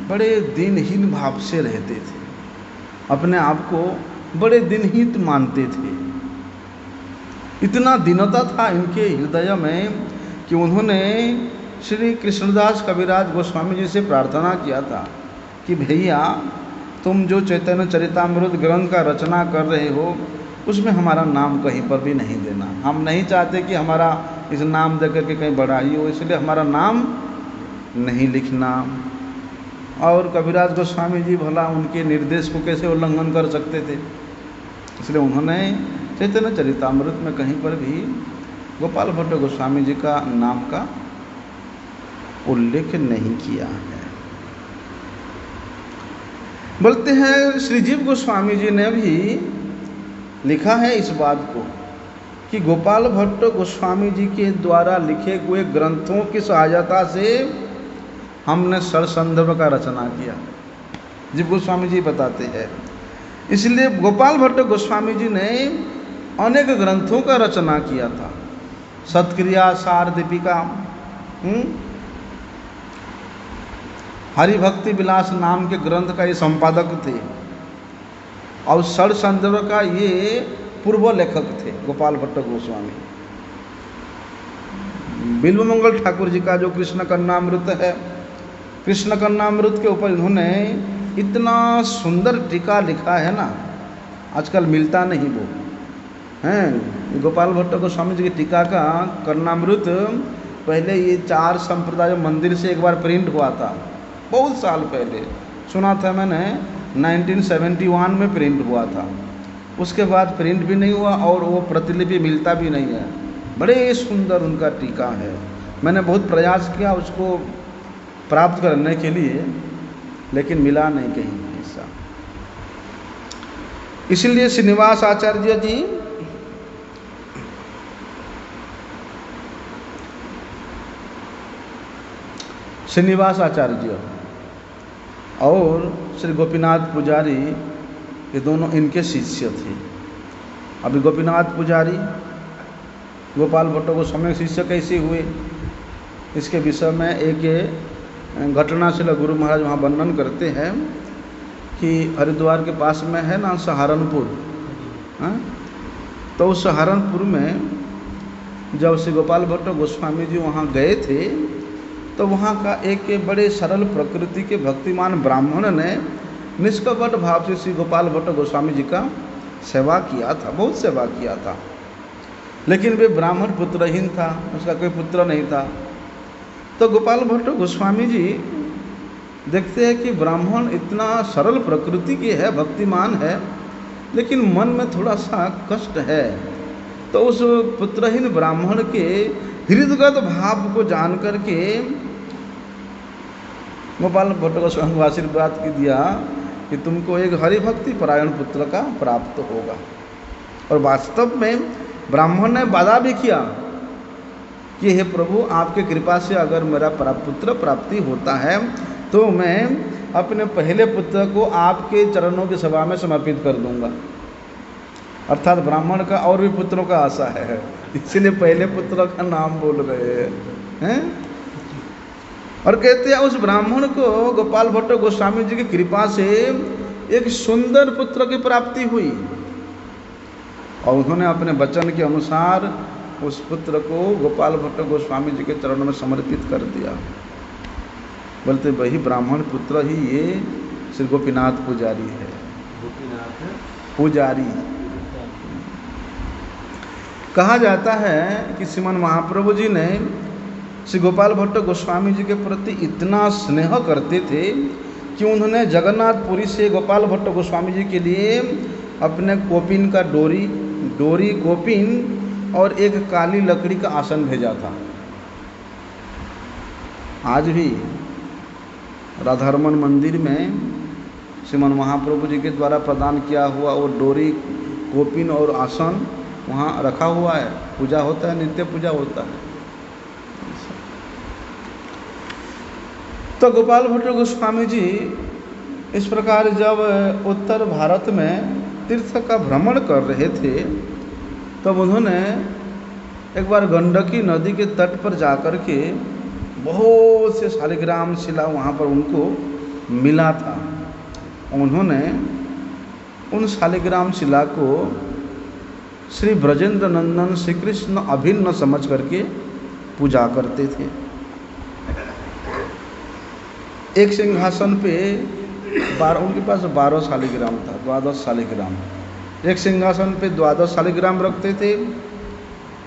बड़े दिनहीन भाव से रहते थे, अपने आप को बड़े दिनहीन मानते थे। इतना दीनता था इनके हृदय में कि उन्होंने श्री कृष्णदास कविराज गोस्वामी जी से प्रार्थना किया था कि भैया तुम जो चैतन्य चरितामृत ग्रंथ का रचना कर रहे हो उसमें हमारा नाम कहीं पर भी नहीं देना। हम नहीं चाहते कि हमारा इस नाम देकर के कहीं बढ़ाई हो, इसलिए हमारा नाम नहीं लिखना। और कविराज गोस्वामी जी भला उनके निर्देश को कैसे उल्लंघन कर सकते थे, इसलिए उन्होंने चैतन्य चरितामृत में कहीं पर भी गोपाल भट्ट गोस्वामी जी का नाम का उल्लेख नहीं किया है। बोलते हैं श्रीजीव गोस्वामी जी ने भी लिखा है इस बात को कि गोपाल भट्ट गोस्वामी जी के द्वारा लिखे हुए ग्रंथों की सहायता से हमने सरसंदर्भ का रचना किया। जीव गोस्वामी जी बताते हैं, इसलिए गोपाल भट्ट गोस्वामी जी ने अनेक ग्रंथों का रचना किया था। सत्क्रिया सार दीपिका, हरि भक्ति विलास नाम के ग्रंथ का ये संपादक थे और सरसंदर्भ का ये पूर्व लेखक थे गोपाल भट्ट गोस्वामी। बिल्वमंगल ठाकुर जी का जो कृष्ण कन्नामृत है, कृष्ण कन्नामृत के ऊपर इन्होंने इतना सुंदर टीका लिखा है ना, आजकल मिलता नहीं वो हैं। गोपाल भट्ट गोस्वामी जी की टीका का कन्नामृत पहले ये 4 संप्रदाय मंदिर से एक बार प्रिंट हुआ था, बहुत साल पहले सुना था मैंने, 1971 में प्रिंट हुआ था। उसके बाद प्रिंट भी नहीं हुआ और वो प्रतिलिपि मिलता भी नहीं है। बड़े सुंदर उनका टीका है, मैंने बहुत प्रयास किया उसको प्राप्त करने के लिए, लेकिन मिला नहीं कहीं ऐसा। इसलिए श्रीनिवास आचार्य जी श्रीनिवास आचार्य और श्री गोपीनाथ पुजारी ये दोनों इनके शिष्य थे। अभी गोपीनाथ पुजारी गोपाल भट्ट गोस्वामी के शिष्य कैसे हुए, इसके विषय में एक घटना से गुरु महाराज वहाँ वर्णन करते हैं कि हरिद्वार के पास में है ना सहारनपुर, तो उस सहारनपुर में जब श्री गोपाल भट्ट गोस्वामी जी वहाँ गए थे तो वहाँ का एक बड़े सरल प्रकृति के भक्तिमान ब्राह्मण ने निष्कपट भाव से श्री गोपाल भट्ट गोस्वामी जी का सेवा किया था, बहुत सेवा किया था। लेकिन वे ब्राह्मण पुत्रहीन था, उसका कोई पुत्र नहीं था। तो गोपाल भट्ट गोस्वामी जी देखते हैं कि ब्राह्मण इतना सरल प्रकृति के है, भक्तिमान है, लेकिन मन में थोड़ा सा कष्ट है। तो उस पुत्रहीन ब्राह्मण के हृदयगत भाव को जान करके गोपाल भट्ट गोस्वामी को आशीर्वाद की दिया कि तुमको एक हरिभक्ति परायण पुत्र का प्राप्त होगा। और वास्तव में ब्राह्मण ने वादा भी किया कि हे प्रभु आपके कृपा से अगर मेरा पुत्र प्राप्ति होता है तो मैं अपने पहले पुत्र को आपके चरणों की सभा में समर्पित कर दूंगा। अर्थात ब्राह्मण का और भी पुत्रों का आशा है, इसलिए पहले पुत्र का नाम बोल रहे हैं। और कहते हैं उस ब्राह्मण को गोपाल भट्ट गोस्वामी जी की कृपा से एक सुंदर पुत्र की प्राप्ति हुई और उन्होंने अपने वचन के अनुसार उस पुत्र को गोपाल भट्ट गोस्वामी जी के चरणों में समर्पित कर दिया। बोलते वही ब्राह्मण पुत्र ही ये श्री गोपीनाथ पुजारी है। गोपीनाथ पुजारी कहा जाता है कि श्रीमान महाप्रभु जी ने श्री गोपाल भट्ट गोस्वामी जी के प्रति इतना स्नेह करते थे कि उन्होंने जगन्नाथपुरी से गोपाल भट्ट गोस्वामी जी के लिए अपने कोपिन का डोरी कोपिन और एक काली लकड़ी का आसन भेजा था। आज भी राधारमन मंदिर में श्रीमान महाप्रभु जी के द्वारा प्रदान किया हुआ वो डोरी कोपिन और आसन वहाँ रखा हुआ है, पूजा होता है, नित्य पूजा होता है। तो गोपाल भट्ट गोस्वामी जी इस प्रकार जब उत्तर भारत में तीर्थ का भ्रमण कर रहे थे तब उन्होंने एक बार गंडकी नदी के तट पर जाकर के बहुत से शालिग्राम शिला वहाँ पर उनको मिला था। उन्होंने उन शालिग्राम शिला को श्री ब्रजेंद्र नंदन श्री कृष्ण अभिन्न समझ करके पूजा करते थे। एक सिंहासन पे उनके पास 12 शालिग्राम था, 12 शालिग्राम। एक सिंहासन पे 12 शालिग्राम रखते थे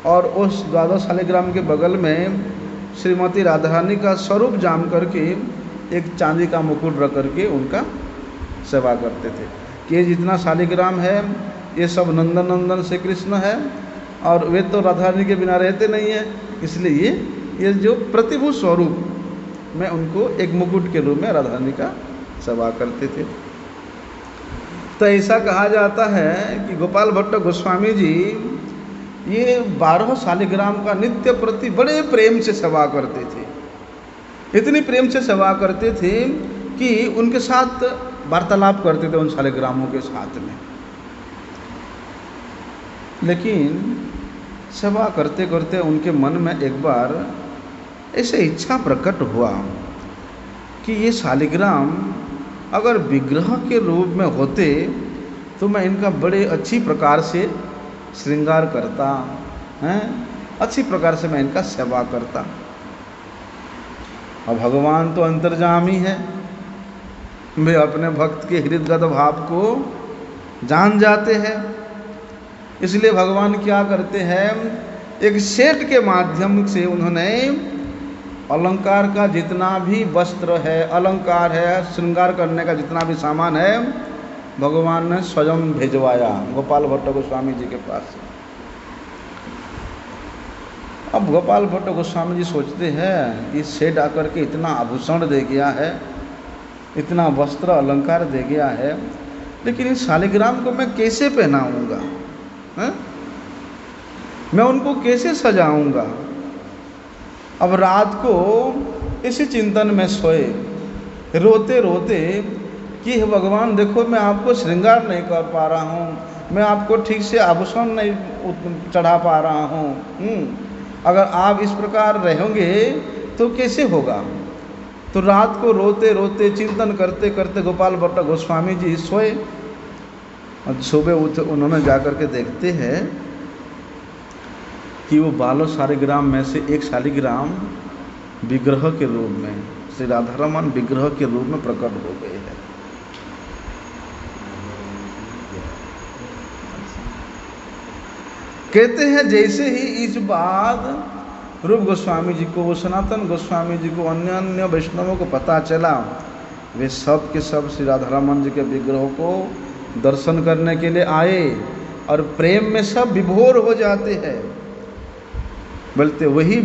और उस 12 शालिग्राम के बगल में श्रीमती राधा रानी का स्वरूप जाम करके एक चांदी का मुकुट रख करके उनका सेवा करते थे कि ये जितना शालिग्राम है ये सब नंदन नंदन श्री कृष्ण है और वे तो राधा रानी के बिना रहते नहीं है, इसलिए ये जो प्रतिभू स्वरूप में उनको एक मुकुट के रूप में राधा रानी का सेवा करते थे। तो ऐसा कहा जाता है कि गोपाल भट्ट गोस्वामी जी ये 12 शालिग्राम का नित्य प्रति बड़े प्रेम से सेवा करते थे। इतनी प्रेम से सेवा करते थे कि उनके साथ वार्तालाप करते थे उन शालिग्रामों के साथ में। लेकिन सेवा करते करते उनके मन में एक बार ऐसे इच्छा प्रकट हुआ कि ये शालिग्राम अगर विग्रह के रूप में होते तो मैं इनका बड़े अच्छी प्रकार से श्रृंगार करता हैं, अच्छी प्रकार से मैं इनका सेवा करता। और भगवान तो अंतर्यामी है, वे अपने भक्त के हृदयगत भाव को जान जाते हैं। इसलिए भगवान क्या करते हैं, एक सेठ के माध्यम से उन्होंने अलंकार का जितना भी वस्त्र है, अलंकार है, श्रृंगार करने का जितना भी सामान है, भगवान ने स्वयं भेजवाया गोपाल भट्ट गोस्वामी जी के पास। अब गोपाल भट्ट गोस्वामी जी सोचते हैं कि सेठ आकर के इतना आभूषण दे गया है, इतना वस्त्र अलंकार दे गया है, लेकिन इस शालिग्राम को मैं कैसे पहनाऊंगा, मैं उनको कैसे सजाऊंगा। अब रात को इसी चिंतन में सोए, रोते रोते कि हे भगवान देखो मैं आपको श्रृंगार नहीं कर पा रहा हूँ, मैं आपको ठीक से आभूषण नहीं चढ़ा पा रहा हूँ, अगर आप इस प्रकार रहेंगे तो कैसे होगा। तो रात को रोते रोते चिंतन करते करते गोपाल भट्ट गोस्वामी जी सोए। और सुबह उठ उन्होंने जाकर के देखते हैं कि वो 12 शालिग्राम में से एक शालिग्राम विग्रह के रूप में श्री राधारमन विग्रह के रूप में प्रकट हो गए हैं। कहते हैं जैसे ही इस बात रूप गोस्वामी जी को, सनातन गोस्वामी जी को, अन्य अन्य वैष्णवों को पता चला, वे सब के सब श्री राधारमन जी के विग्रह को दर्शन करने के लिए आए और प्रेम में सब विभोर हो जाते हैं। बोलते वही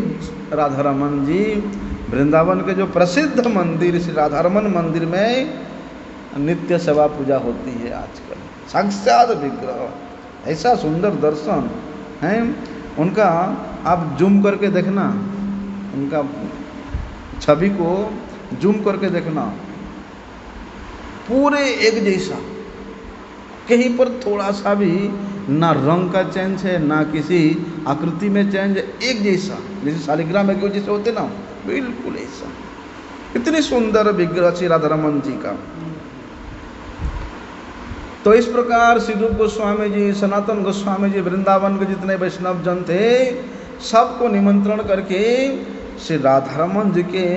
राधारमन जी वृंदावन के जो प्रसिद्ध मंदिर श्री राधारमन मंदिर में नित्य सेवा पूजा होती है आजकल। साक्षात विग्रह, ऐसा सुंदर दर्शन है उनका। आप जूम करके देखना उनका छवि को, जूम करके देखना, पूरे एक जैसा, कहीं पर थोड़ा सा भी ना रंग का चेंज है, ना किसी आकृति में चेंज है, एक जैसा, जैसे शालिग्राम में जैसे होते ना, बिल्कुल ऐसा। इतनी सुंदर विग्रह श्री राधारमन जी का। तो इस प्रकार श्री रूप गोस्वामी जी, सनातन गोस्वामी जी, वृंदावन के जितने वैष्णव जन थे, सबको निमंत्रण करके श्री राधारमन जी के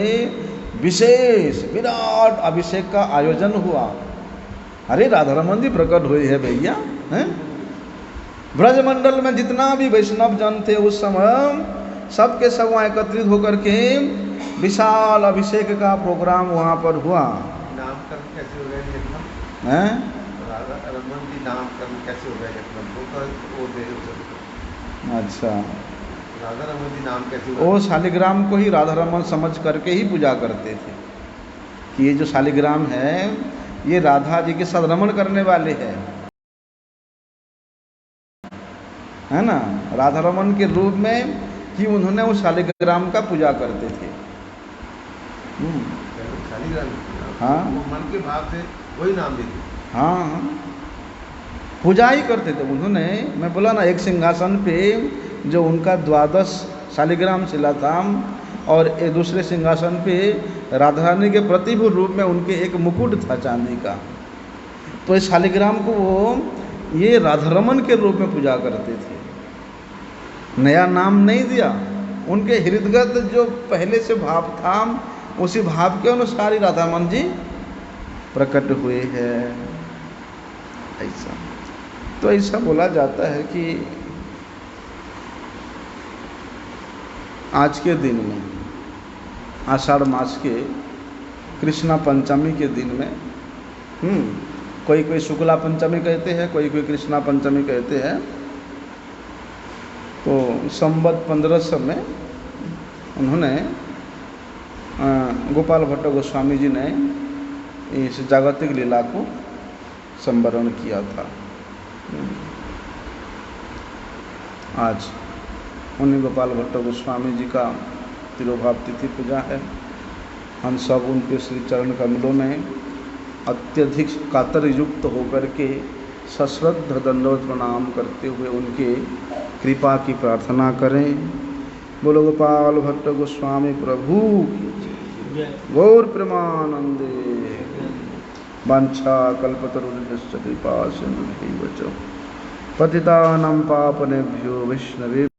विशेष विराट अभिषेक का आयोजन हुआ। अरे राधारमन जी प्रकट हुए हैं भैया, हैं? ब्रजमंडल में जितना भी वैष्णव जन थे उस समय, सबके सब वहाँ एकत्रित होकर के विशाल अभिषेक का प्रोग्राम वहाँ पर हुआ। नामकरण कैसे हो गया? हैं? राधारमन जी नामकरण कैसे हो गया? अच्छा, राधारमन जी नाम कैसे हुआ? वो शालिग्राम को ही राधारमन समझ करके ही पूजा करते थे कि ये जो शालिग्राम है ये राधा जी के साथ रमण करने वाले हैं, है ना, राधारमन के रूप में कि उन्होंने उस शालिग्राम का पूजा करते थे। शालिग्राम, हाँ, वो मन के भाव से वही नाम देते। हाँ, पूजा ही करते थे उन्होंने। मैं बोला ना, एक सिंहासन पे जो उनका 12 शालिग्राम शिला था, और एक दूसरे सिंहासन पे राधा रानी के प्रतिभूत रूप में उनके एक मुकुट था चांदी का। तो इस शालिग्राम को वो ये राधारमन के रूप में पूजा करते थे, नया नाम नहीं दिया। उनके हृदयगत जो पहले से भाव था, उसी भाव के अनुसार ही राधारमन जी प्रकट हुए हैं, ऐसा। तो ऐसा बोला जाता है कि आज के दिन में, आषाढ़ मास के कृष्णा पंचमी के दिन में, कोई कोई शुक्ला पंचमी कहते हैं, कोई कोई कृष्णा पंचमी कहते हैं। तो संवत 1500 में उन्होंने गोपाल भट्ट गोस्वामी जी ने इस जागतिक लीला को संवरण किया था। आज उन्हीं गोपाल भट्ट गोस्वामी जी का तिरुभाव तिथि पूजा है। हम सब उनके श्री चरण कमलों में अत्यधिक कातर युक्त होकर के सश्रद्ध दंडवत प्रणाम करते हुए उनके कृपा की प्रार्थना करें। बोलो गोपाल भट्ट गोस्वामी प्रभु की गौर प्रेमानंदे। वांछा कल्पतरुभ्यश्च कृपा सिंधुभ्यैव च पतितानां पावनेभ्यो वैष्णवे